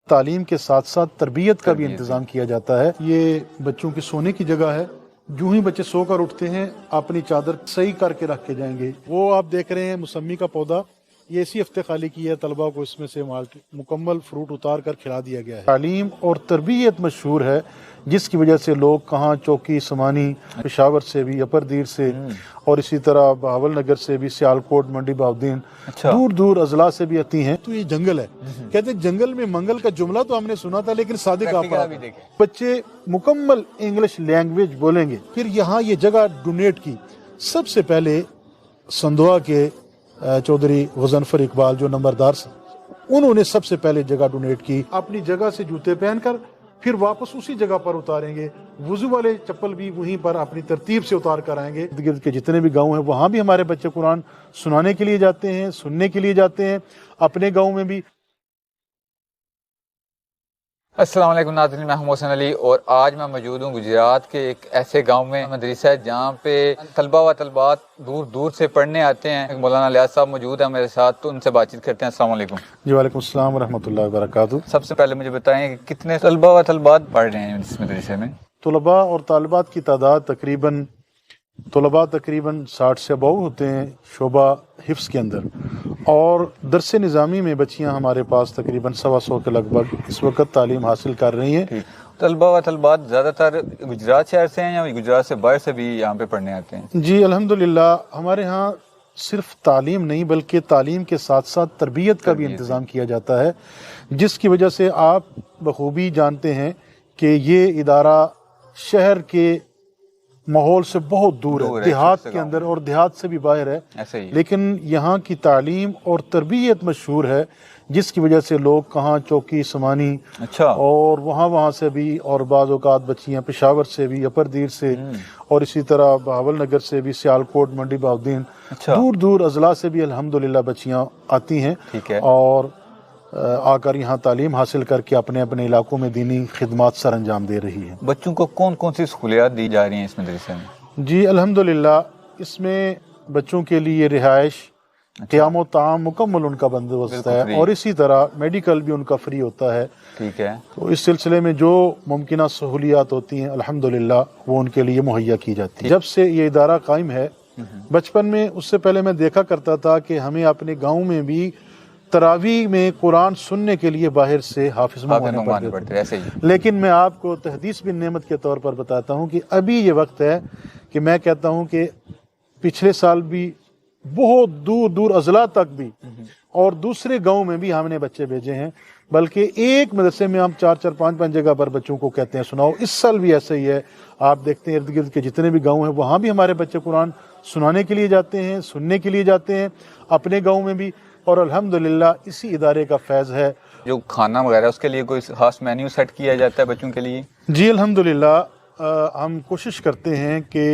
تعلیم کے ساتھ ساتھ تربیت کا بھی انتظام کیا جاتا ہے۔ یہ بچوں کی سونے کی جگہ ہے، جو ہی بچے سو کر اٹھتے ہیں اپنی چادر صحیح کر کے رکھ کے جائیں گے۔ وہ آپ دیکھ رہے ہیں موسمی کا پودا، یہ اسی ہفتے خالی کی ہے، طلبہ کو اس میں سے مکمل فروٹ اتار کر کھلا دیا گیا ہے۔ تعلیم اور تربیت مشہور ہے، جس کی وجہ سے لوگ کہاں چوکی سمانی، پشاور سے بھی، اپر دیر سے، اور اسی طرح بہاول نگر سے بھی، سیالکوٹ، منڈی بہاؤدین، دور دور اضلاع سے بھی آتی ہیں۔ تو یہ جنگل ہے، کہتے ہیں جنگل میں منگل کا جملہ تو ہم نے سنا تھا، لیکن صادق آپ بچے مکمل انگلش لینگویج بولیں گے۔ پھر یہاں یہ جگہ ڈونیٹ کی سب سے پہلے سندھوا کے چودھری غضنفر اقبال جو نمبردار سے، انہوں نے سب سے پہلے جگہ ڈونیٹ کی۔ اپنی جگہ سے جوتے پہن کر پھر واپس اسی جگہ پر اتاریں گے، وضو والے چپل بھی وہیں پر اپنی ترتیب سے اتار کر آئیں گے۔ ارد گرد کے جتنے بھی گاؤں ہیں وہاں بھی ہمارے بچے قرآن سنانے کے لیے جاتے ہیں، سننے کے لیے جاتے ہیں، اپنے گاؤں میں بھی۔ السلام علیکم ناظرین، میں ہوں محسن علی اور آج میں موجود ہوں گجرات کے ایک ایسے گاؤں میں، مدرسہ ہے جہاں پہ طلبہ و طلبات دور دور سے پڑھنے آتے ہیں۔ مولانا الیاس صاحب موجود ہیں میرے ساتھ، تو ان سے بات چیت کرتے ہیں۔ السلام علیکم جی وعلیکم السلام ورحمۃ اللہ وبرکاتہ۔ سب سے پہلے مجھے بتائیں کہ کتنے طلبہ و طلبات پڑھ رہے ہیں اس مدرسے میں؟ طلباء اور طالبات کی تعداد تقریباً 60 سے ابو ہوتے ہیں شعبہ حفظ کے اندر، اور درس نظامی میں بچیاں ہمارے پاس تقریباً 125 کے لگ بھگ اس وقت تعلیم حاصل کر رہی ہیں۔ طلبہ و طلبات زیادہ تر گجرات شہر سے ہیں یا گجرات سے باہر سے بھی یہاں پہ پڑھنے آتے ہیں؟ جی الحمدللہ، ہمارے ہاں صرف تعلیم نہیں بلکہ تعلیم کے ساتھ ساتھ تربیت کا بھی انتظام کیا جاتا ہے، جس کی وجہ سے آپ بخوبی جانتے ہیں کہ یہ ادارہ شہر کے ماحول سے بہت دور ہے، دیہات کے اندر اور دیہات سے بھی باہر ہے، لیکن یہاں کی تعلیم اور تربیت مشہور ہے، جس کی وجہ سے لوگ کہاں چوکی سمانی اور وہاں سے بھی، اور بعض اوقات بچیاں پشاور سے بھی، اپر دیر سے، اور اسی طرح بہاول نگر سے بھی، سیالکوٹ، منڈی بہاؤدین، دور دور اضلاع سے بھی الحمدللہ بچیاں آتی ہیں اور آ کر یہاں تعلیم حاصل کر کے اپنے اپنے علاقوں میں دینی خدمات سر انجام دے رہی ہیں۔ بچوں کو کون کون سی سہولیات دی جا رہی ہیں اس مدرسے میں؟ جی الحمدللہ، اس میں بچوں کے لیے رہائش، قیام و طعام مکمل ان کا بندوبست ہے، اور اسی طرح میڈیکل بھی ان کا فری ہوتا ہے۔ ٹھیک ہے، تو اس سلسلے میں جو ممکنہ سہولیات ہوتی ہیں الحمدللہ وہ ان کے لیے مہیا کی جاتی ہے۔ جب سے یہ ادارہ قائم ہے، بچپن میں اس سے پہلے میں دیکھا کرتا تھا کہ ہمیں اپنے گاؤں میں بھی تراویح میں قرآن سننے کے لیے باہر سے حافظ منگوانے پڑتے تھے، لیکن میں آپ کو تحدیث بن نعمت کے طور پر بتاتا ہوں کہ ابھی یہ وقت ہے کہ میں کہتا ہوں کہ پچھلے سال بھی بہت دور دور اضلاع تک بھی اور دوسرے گاؤں میں بھی ہم نے بچے بھیجے ہیں، بلکہ ایک مدرسے میں ہم 4 5 جگہ پر بچوں کو کہتے ہیں سناؤ۔ اس سال بھی ایسا ہی ہے، آپ دیکھتے ہیں ارد گرد کے جتنے بھی گاؤں ہیں وہاں بھی ہمارے بچے قرآن سنانے کے لیے جاتے ہیں، سننے کے لیے جاتے ہیں، اپنے گاؤں میں بھی، اور الحمدللہ اسی ادارے کا فیض ہے۔ جو کھانا وغیرہ اس کے لیے کوئی خاص مینیو سیٹ کیا جاتا ہے بچوں کے لیے؟ جی الحمدللہ، ہم کوشش کرتے ہیں کہ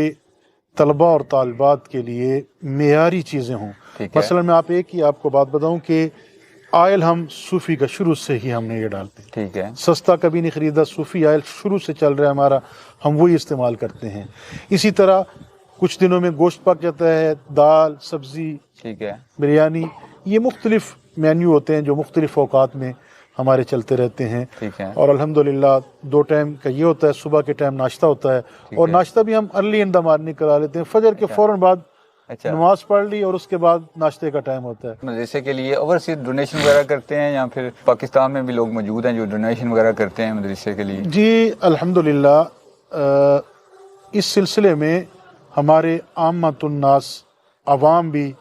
طلباء اور طالبات کے لیے معیاری چیزیں ہوں۔ مثلا میں ایک ہی آپ کو بات بتاؤں کہ آئل ہم صوفی کا شروع سے ہی ہم نے یہ ڈالتے ہیں، ٹھیک ہے، سستا کبھی نہیں خریدا، صوفی آئل شروع سے چل رہا ہے ہمارا، ہم وہی استعمال کرتے ہیں۔ اسی طرح کچھ دنوں میں گوشت پک جاتا ہے، دال، سبزی، ٹھیک ہے، بریانی، یہ مختلف مینیو ہوتے ہیں جو مختلف اوقات میں ہمارے چلتے رہتے ہیں، اور الحمدللہ 2 ٹائم کا یہ ہوتا ہے، صبح کے ٹائم ناشتہ ہوتا ہے، اور ناشتہ بھی ہم ارلی ان دا مارننگ کرا لیتے ہیں، فجر کے فوراً بعد نماز پڑھ لی اور اس کے بعد ناشتے کا ٹائم ہوتا ہے۔ مدرسے کے لیے اوورسیز ڈونیشن وغیرہ کرتے ہیں یا پھر پاکستان میں بھی لوگ موجود ہیں جو ڈونیشن وغیرہ کرتے ہیں مدرسے کے لیے؟ جی الحمدللہ، اس سلسلے میں ہمارے عامۃ الناس، عوام بھی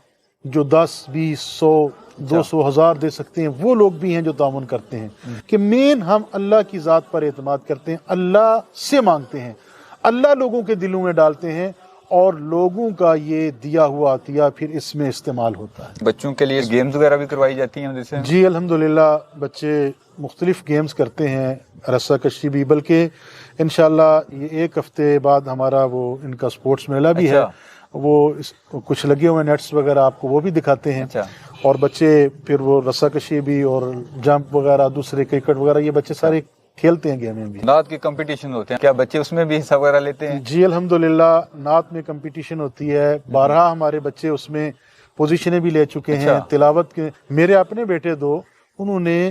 جو 10 20 100 200 1000 دے سکتے ہیں، وہ لوگ بھی ہیں جو تعاون کرتے ہیں، کہ مین ہم اللہ کی ذات پر اعتماد کرتے ہیں، اللہ سے مانگتے ہیں، اللہ لوگوں کے دلوں میں ڈالتے ہیں، اور لوگوں کا یہ دیا ہوا عطیہ پھر اس میں استعمال ہوتا ہے۔ بچوں کے لیے گیمز وغیرہ بھی کروائی جاتی ہیں مدرسے میں؟ جی الحمدللہ، بچے مختلف گیمز کرتے ہیں، رسہ کشی بھی، بلکہ انشاءاللہ یہ 1 ہفتے بعد ہمارا وہ ان کا سپورٹس میلہ بھی ہے، وہ کچھ لگے ہوئے نیٹس وغیرہ آپ کو وہ بھی دکھاتے ہیں، اور بچے پھر وہ رسہ کشی بھی اور جمپ وغیرہ، دوسرے کرکٹ وغیرہ، یہ بچے سارے کھیلتے ہیں گیمیں بھی۔ نعت کے کمپٹیشن ہوتے ہیں، کیا بچے اس میں بھی حصہ وغیرہ لیتے ہیں؟ جی الحمدللہ، نعت میں کمپٹیشن ہوتی ہے، 12 ہمارے بچے اس میں پوزیشنیں بھی لے چکے ہیں، تلاوت کے۔ میرے اپنے بیٹے 2، انہوں نے